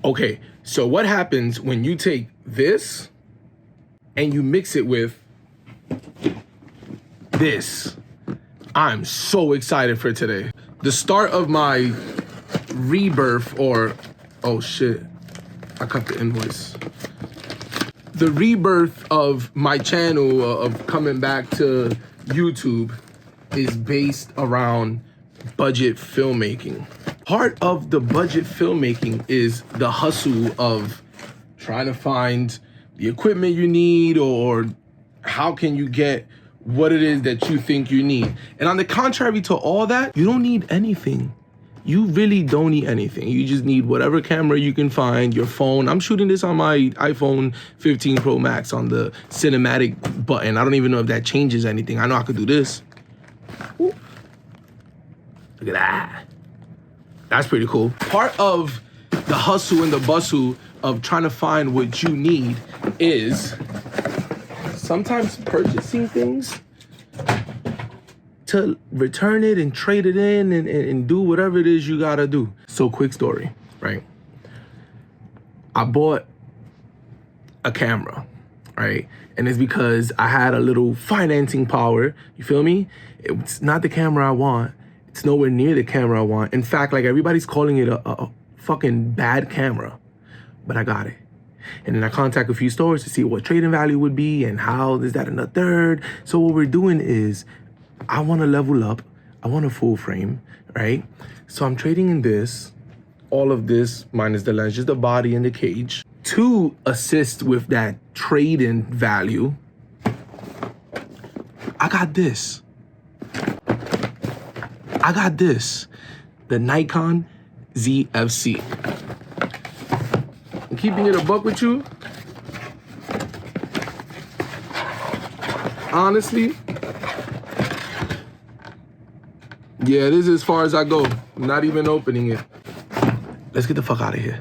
Okay, so what happens when you take this and you mix it with this? I'm so excited for today. The start of my rebirth, or, oh shit, I cut the invoice. The rebirth of my channel, of coming back to YouTube, is based around budget filmmaking. Part of the budget filmmaking is the hustle of trying to find the equipment you need, or how can you get what it is that you think you need. And on the contrary to all that, you don't need anything. You really don't need anything. You just need whatever camera you can find, your phone. I'm shooting this on my iPhone 15 Pro Max on the cinematic button. I don't even know if that changes anything. I know I could do this. Ooh. Look at that. That's pretty cool. Part of the hustle and the bustle of trying to find what you need is sometimes purchasing things to return it and trade it in and do whatever it is you gotta do. So quick story, right? I bought a camera, right? And it's because I had a little financing power, you feel me? It's not the camera I want. It's nowhere near the camera I want. In fact, like everybody's calling it a fucking bad camera, but I got it. And then I contact a few stores to see what trading value would be and how this, that, and the third. So what we're doing is, I want to level up. I want a full frame, right? So I'm trading in this, all of this minus the lens, just the body and the cage, to assist with that trade-in value. I got this. The Nikon ZFC. I'm keeping it a buck with you. Honestly, yeah, this is as far as I go. I'm not even opening it. Let's get the fuck out of here.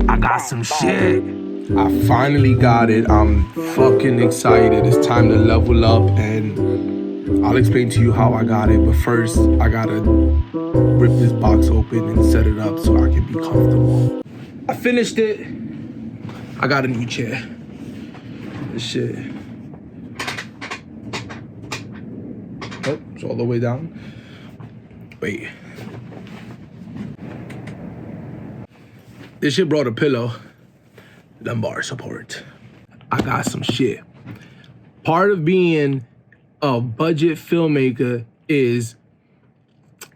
I got some shit. I finally got it. I'm fucking excited. It's time to level up, and I'll explain to you how I got it. But first, I gotta rip this box open and set it up so I can be comfortable. I finished it. I got a new chair. This shit. Oh, it's all the way down. Wait. This shit brought a pillow. Lumbar support. I got some shit. Part of being a budget filmmaker is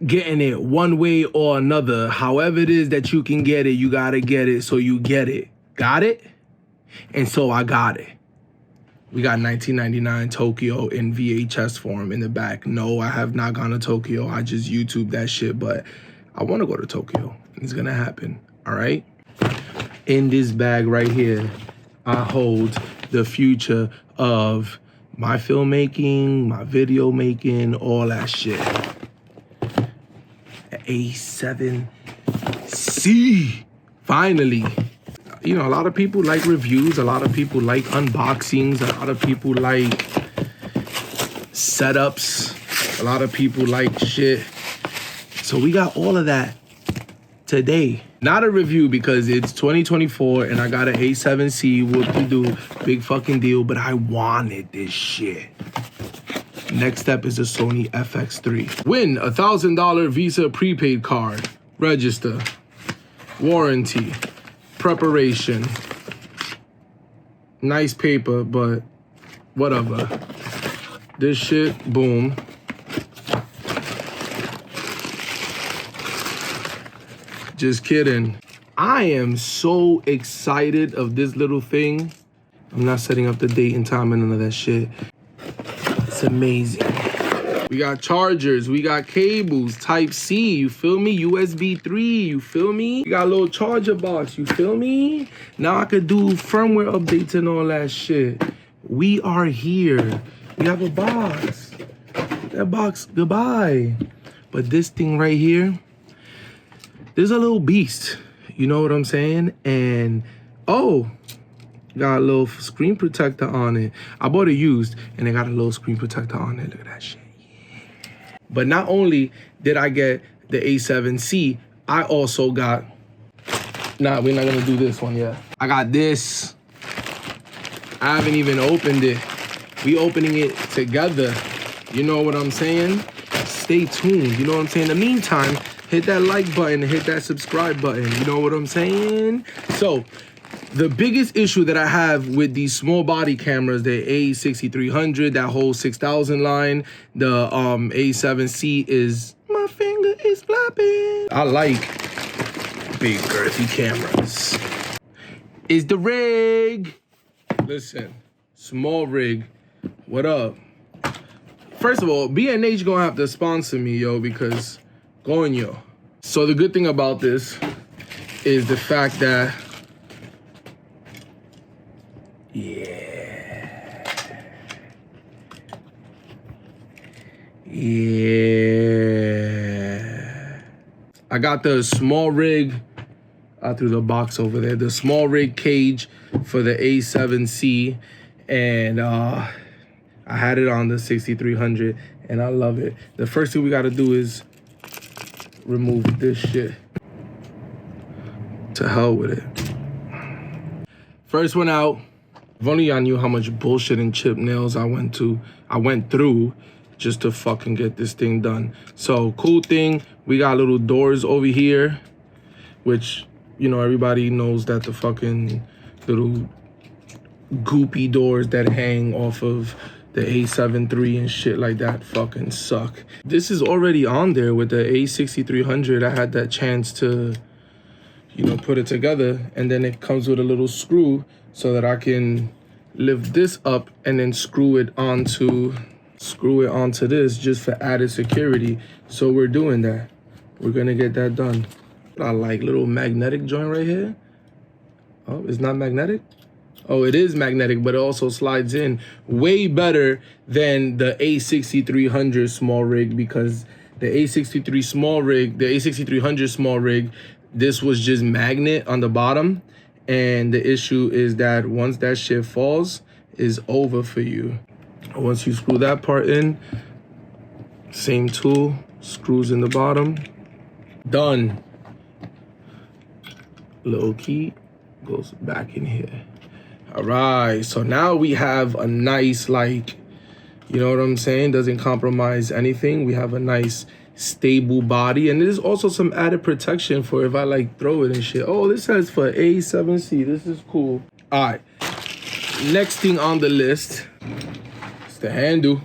getting it one way or another. However it is that you can get it, you gotta get it, so you get it. Got it? And so I got it. We got 1999 Tokyo in VHS form in the back. No, I have not gone to Tokyo. I just YouTube that shit, but I wanna go to Tokyo. It's gonna happen, all right? In this bag right here, I hold the future of my filmmaking, my video making, all that shit. a7c, finally. You know, a lot of people like reviews, a lot of people like unboxings, a lot of people like setups, a lot of people like shit. So we got all of that today. Not a review because it's 2024 and I got an a7c, whoop-de-doo, big fucking deal, but I wanted this shit. Next step is the Sony FX3. Win a $1,000 Visa prepaid card. Register. Warranty. Preparation. Nice paper, but whatever. This shit, boom. Just kidding. I am so excited of this little thing. I'm not setting up the date and time and none of that shit. It's amazing. We got chargers, we got cables, Type-C, you feel me? USB 3, you feel me? We got a little charger box, you feel me? Now I could do firmware updates and all that shit. We are here. We have a box. That box, goodbye. But this thing right here, there's a little beast. You know what I'm saying? And, oh, Got a little screen protector on it. I bought it used, and it got a little screen protector on it. Look at that shit. Yeah. But not only did I get the A7C, I also got... Nah, we're not gonna do this one yet. I got this. I haven't even opened it. We opening it together. You know what I'm saying? Stay tuned. You know what I'm saying? In the meantime, hit that like button, hit that subscribe button. You know what I'm saying? So, the biggest issue that I have with these small body cameras, the A6300, that whole 6000 line, the A7C is, my finger is flapping. I like big girthy cameras. Is the rig. Listen, small rig, what up? First of all, B&H gonna have to sponsor me, yo, because coño. So the good thing about this is the fact that, yeah. I got the small rig, I threw the box over there, the small rig cage for the A7C, and I had it on the 6300, and I love it. The first thing we gotta do is remove this shit. To hell with it. First one out. If only I knew how much bullshit and chip nails I went through just to fucking get this thing done. So, cool thing, we got little doors over here, which, you know, everybody knows that the fucking little goopy doors that hang off of the A7 III and shit like that fucking suck. This is already on there with the A6300. I had that chance to, you know, put it together, and then it comes with a little screw so that I can lift this up and then screw it onto this just for added security. So we're doing that. We're gonna get that done. I like little magnetic joint right here. Oh, it's not magnetic? Oh, it is magnetic, but it also slides in. Way better than the A6300 small rig, because the A63 small rig, the A6300 small rig, this was just magnet on the bottom. And the issue is that once that shit falls, it's over for you. Once you screw that part in, same tool, screws in the bottom, done. Little key goes back in here. All right, so now we have a nice, like, you know what I'm saying? Doesn't compromise anything. We have a nice stable body, and there's also some added protection for if I like throw it and shit. Oh, this says for A7C. This is cool. All right, next thing on the list is the handle.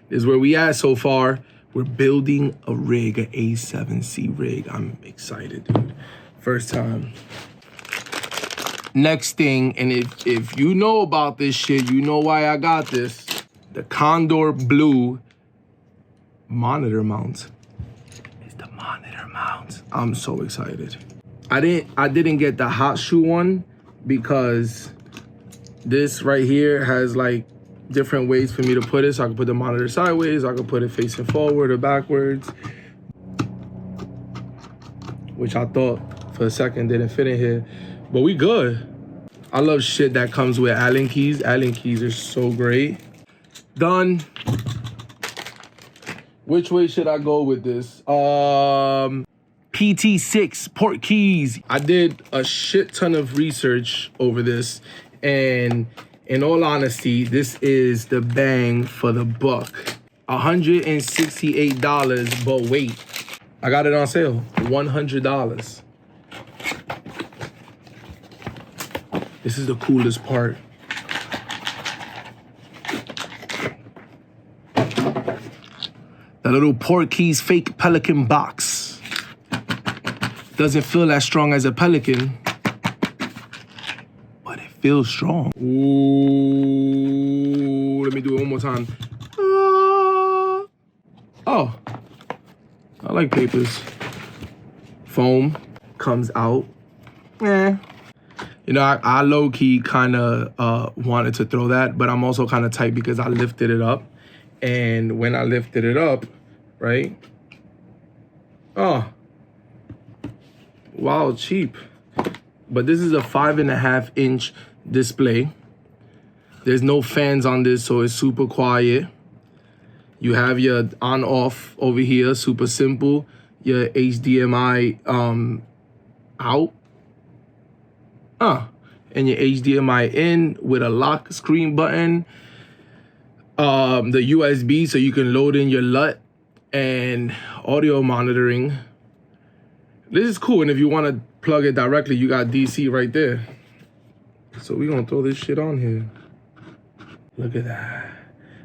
This is where we at so far. We're building a rig, an A7C rig. I'm excited, dude. First time. Next thing, and if you know about this shit, you know why I got this. The Condor Blue monitor mount. It's the monitor mount. I'm so excited. I didn't get the hot shoe one because this right here has like different ways for me to put it. So I can put the monitor sideways, I can put it facing forward or backwards, which I thought for a second didn't fit in here, but we good. I love shit that comes with Allen keys. Allen keys are so great. Done. Which way should I go with this? PT6 port keys. I did a shit ton of research over this, and in all honesty, this is the bang for the buck. $168, but wait, I got it on sale, $100. This is the coolest part. The little portkey's fake Pelican box. Doesn't feel as strong as a Pelican, but it feels strong. Ooh, let me do it one more time. Oh, I like papers. Foam comes out. You know, I low-key kind of wanted to throw that, but I'm also kind of tight because I lifted it up. And when I lifted it up, right? Oh, wow, cheap. But this is a 5.5-inch display. There's no fans on this, so it's super quiet. You have your on-off over here, super simple. Your HDMI out. And your HDMI in with a lock screen button. The USB so you can load in your LUT and audio monitoring. This is cool, and if you want to plug it directly, you got DC right there. So we're gonna throw this shit on here. Look at that.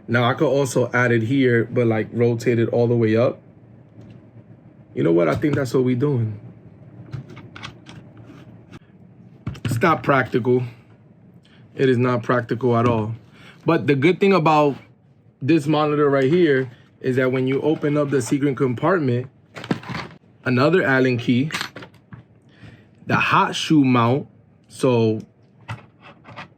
Now I could also add it here, but like rotate it all the way up. You know what? I think that's what we're doing. It's not practical. It is not practical at all. But the good thing about this monitor right here is that when you open up the secret compartment, another Allen key, the hot shoe mount. So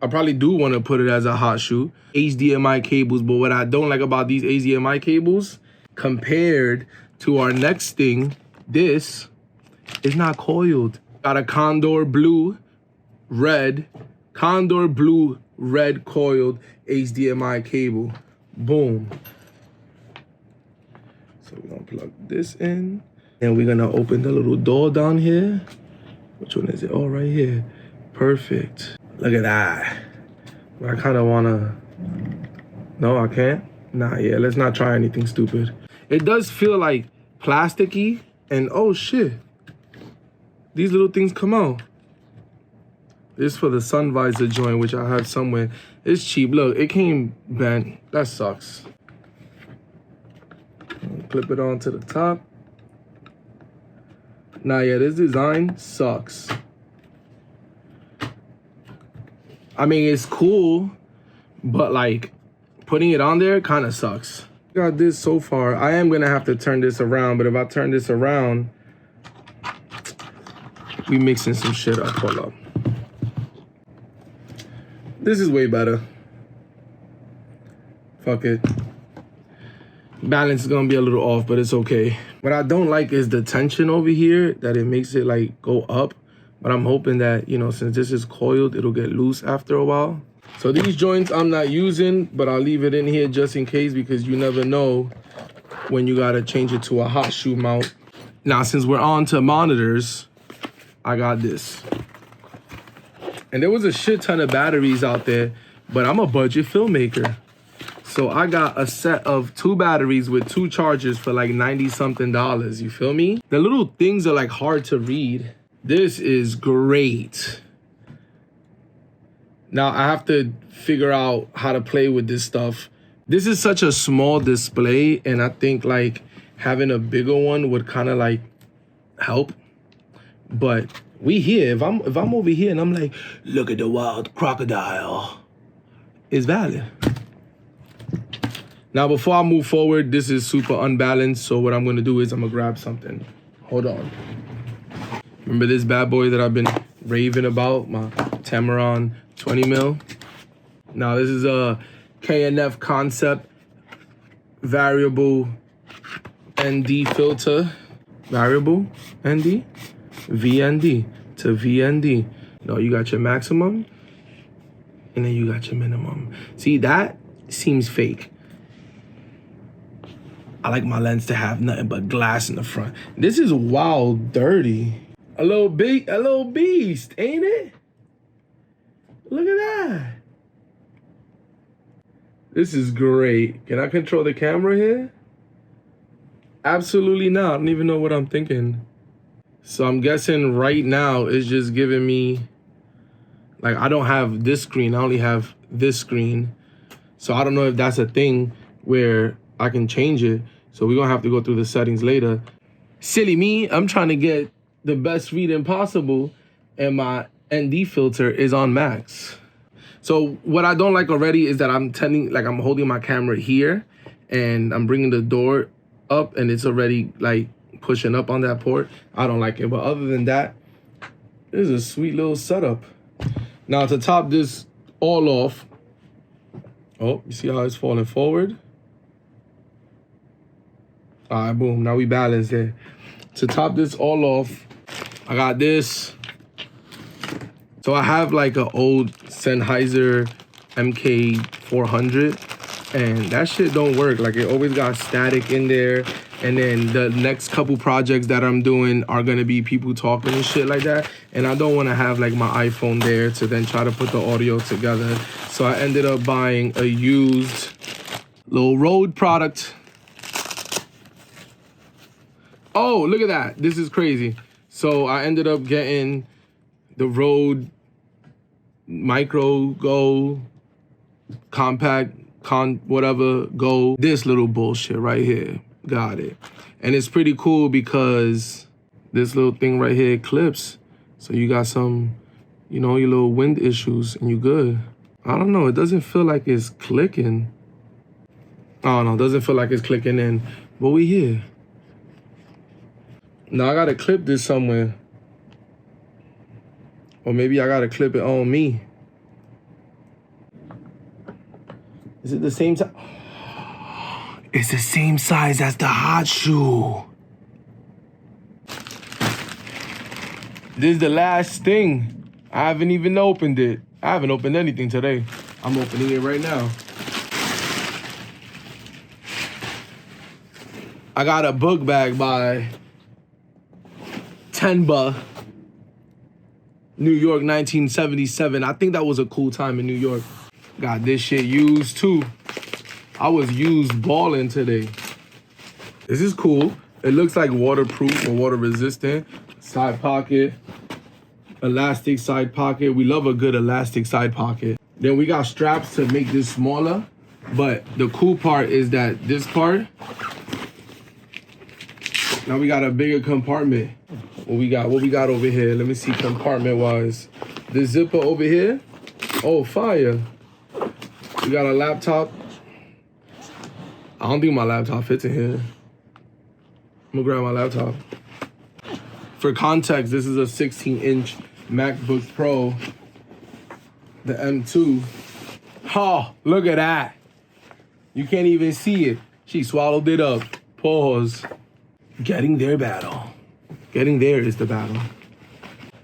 I probably do want to put it as a hot shoe. HDMI cables, but what I don't like about these HDMI cables, compared to our next thing, this is not coiled. Got a condor blue, red coiled HDMI cable. Boom. So we're gonna plug this in. And we're gonna open the little door down here. Which one is it? Oh, right here. Perfect. Look at that. I kind of wanna, no, I can't. Nah, yeah, let's not try anything stupid. It does feel like plasticky, and oh shit. These little things come out. This for the sun visor joint, which I have somewhere. It's cheap. Look, it came bent. That sucks. Clip it onto the top. Nah, yeah, this design sucks. I mean, it's cool, but like putting it on there kind of sucks. Got this so far. I am gonna have to turn this around, but if I turn this around, we mixing some shit up. Hold up. This is way better. Fuck it. Balance is gonna be a little off, but it's okay. What I don't like is the tension over here, that it makes it like go up. But I'm hoping that, you know, since this is coiled, it'll get loose after a while. So these joints I'm not using, but I'll leave it in here just in case, because you never know when you gotta change it to a hot shoe mount. Now, since we're on to monitors, I got this. And there was a shit ton of batteries out there, but I'm a budget filmmaker. So I got a set of 2 batteries with 2 chargers for like 90-something dollars, you feel me? The little things are like hard to read. This is great. Now I have to figure out how to play with this stuff. This is such a small display, and I think like having a bigger one would kind of like help. But we here, if I'm over here and I'm like, look at the wild crocodile, it's valid. Now, before I move forward, this is super unbalanced. So what I'm gonna do is I'm gonna grab something. Hold on. Remember this bad boy that I've been raving about, my Tamron 20 mil? Now this is a K&F Concept variable ND filter. Variable ND? VND to VND. No, you got your maximum, and then you got your minimum. See, that seems fake. I like my lens to have nothing but glass in the front. This is wild dirty. A little beast, ain't it? Look at that. This is great. Can I control the camera here? Absolutely not. I don't even know what I'm thinking. So I'm guessing right now it's just giving me, like, I don't have this screen. I only have this screen. So I don't know if that's a thing where I can change it. So we're gonna have to go through the settings later. Silly me, I'm trying to get the best reading possible, and my ND filter is on max. So what I don't like already is that I'm holding my camera here, and I'm bringing the door up, and it's already like pushing up on that port. I don't like it, but other than that, this is a sweet little setup. Now to top this all off, oh, you see how it's falling forward? All right, boom, now we balance there. To top this all off, I got this So I have like an old Sennheiser MK400, and that shit don't work. Like, it always got static in there. And then the next couple projects that I'm doing are gonna be people talking and shit like that. And I don't wanna have like my iPhone there to then try to put the audio together. So I ended up buying a used little Rode product. Oh, look at that. This is crazy. So I ended up getting the Rode Micro Go Compact whatever Go. This little bullshit right here. Got it. And it's pretty cool because this little thing right here clips. So you got some, you know, your little wind issues and you good. I don't know. It doesn't feel like it's clicking. Oh no, it doesn't feel like it's clicking in. But we here. Now I gotta clip this somewhere. Or maybe I gotta clip it on me. Is it the same size? It's the same size as the hot shoe. This is the last thing. I haven't even opened it. I haven't opened anything today. I'm opening it right now. I got a book bag by Tenba, New York, 1977. I think that was a cool time in New York. Got this shit used too. I was used balling today. This is cool. It looks like waterproof or water resistant. Side pocket, elastic side pocket. We love a good elastic side pocket. Then we got straps to make this smaller. But the cool part is that this part, now we got a bigger compartment. What we got over here? Let me see compartment wise. The zipper over here. Oh, fire. We got a laptop. I don't think my laptop fits in here. I'm gonna grab my laptop. For context, this is a 16-inch MacBook Pro, the M2. Oh, look at that. You can't even see it. She swallowed it up. Pause. Getting there battle. Getting there is the battle.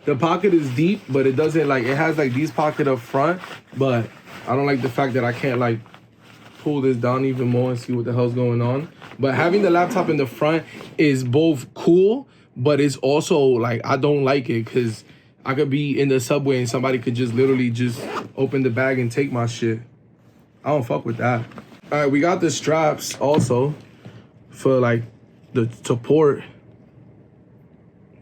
The pocket is deep, but it doesn't like, it has like these pockets up front, but I don't like the fact that I can't like pull this down even more and see what the hell's going on. But having the laptop in the front is both cool, but it's also like, I don't like it because I could be in the subway and somebody could just literally just open the bag and take my shit. I don't fuck with that. All right, we got the straps also for like the support.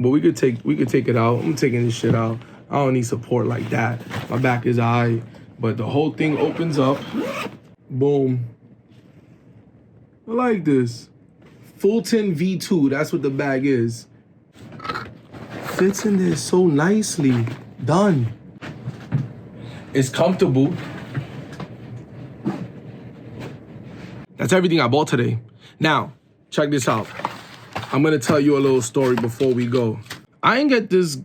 But we could take it out. I'm taking this shit out. I don't need support like that. My back is high, but the whole thing opens up. Boom. I like this. Fulton V2, that's what the bag is. Fits in there so nicely. Done. It's comfortable. That's everything I bought today. Now, check this out. I'm gonna tell you a little story before we go. I ain't get this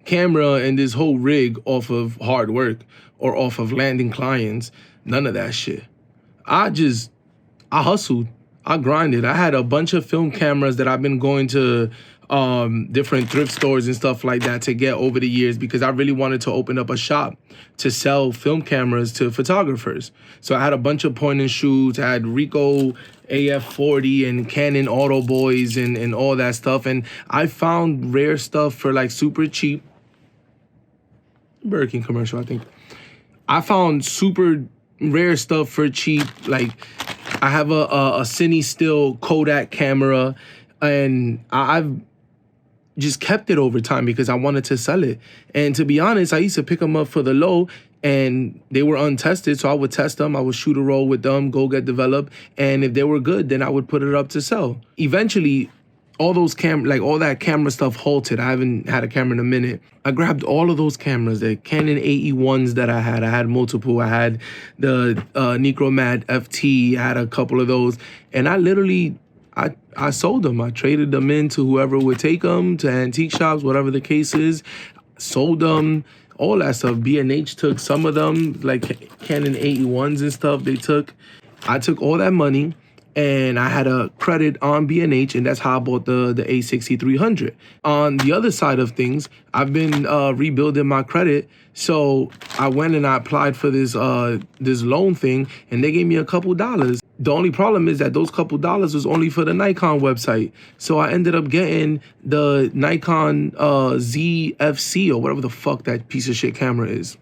camera and this whole rig off of hard work or off of landing clients. None of that shit. I hustled. I grinded. I had a bunch of film cameras that I've been going to different thrift stores and stuff like that to get over the years because I really wanted to open up a shop to sell film cameras to photographers. So I had a bunch of point and shoots. I had Ricoh AF40 and Canon Auto Boys and all that stuff. And I found rare stuff for like super cheap. Burger King commercial, I think. I found super rare stuff for cheap. Like I have a Cine Still Kodak camera and I've just kept it over time because I wanted to sell it. And to be honest, I used to pick them up for the low and they were untested. So I would test them. I would shoot a roll with them, go get developed. And if they were good, then I would put it up to sell. Eventually, all that camera stuff halted. I haven't had a camera in a minute. I grabbed all of those cameras, the Canon AE1s that I had multiple. I had the Nichromat FT, I had a couple of those. And I literally, I sold them. I traded them in to whoever would take them, to antique shops, whatever the case is. Sold them, all that stuff. B&H took some of them, like Canon AE1s and stuff they took. I took all that money and I had a credit on B&H, and that's how I bought the a7c 300. On the other side of things, I've been rebuilding my credit, so I went and I applied for this loan thing, and they gave me a couple dollars. The only problem is that those couple dollars was only for the Nikon website, so I ended up getting the Nikon ZFC or whatever the fuck that piece of shit camera is.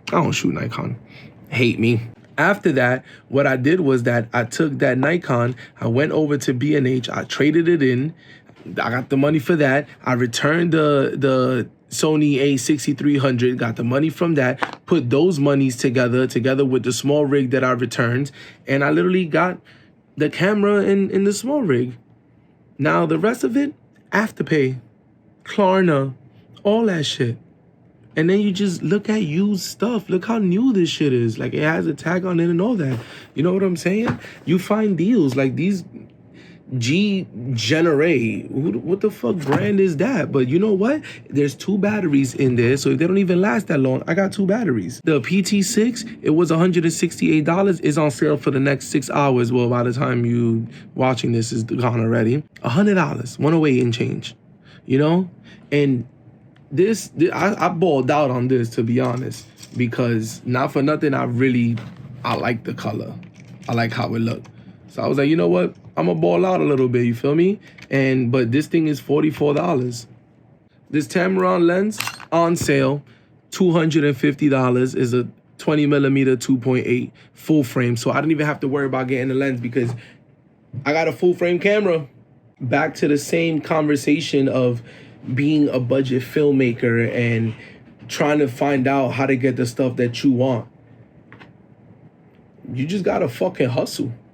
I don't shoot Nikon. Hate me. After that, what I did was that I took that Nikon, I went over to B&H, I traded it in, I got the money for that, I returned the Sony a7c 300, got the money from that, put those monies together with the small rig that I returned, and I literally got the camera in the small rig. Now the rest of it, Afterpay, Klarna, all that shit. And then you just look at used stuff. Look how new this shit is. Like, it has a tag on it and all that. You know what I'm saying? You find deals like these Generate. What the fuck brand is that? But you know what? There's 2 batteries in there, so if they don't even last that long, I got 2 batteries. The PT6, it was $168. It's on sale for the next 6 hours. Well, by the time you watching this is gone already. $100, 108 and change. You know? And I balled out on this, to be honest, because not for nothing, I like the color. I like how it looked. So I was like, you know what? I'm gonna ball out a little bit, you feel me? But this thing is $44. This Tamron lens on sale, $250, is a 20mm 2.8 full frame. So I didn't even have to worry about getting the lens because I got a full frame camera. Back to the same conversation of being a budget filmmaker and trying to find out how to get the stuff that you want. You just gotta fucking hustle.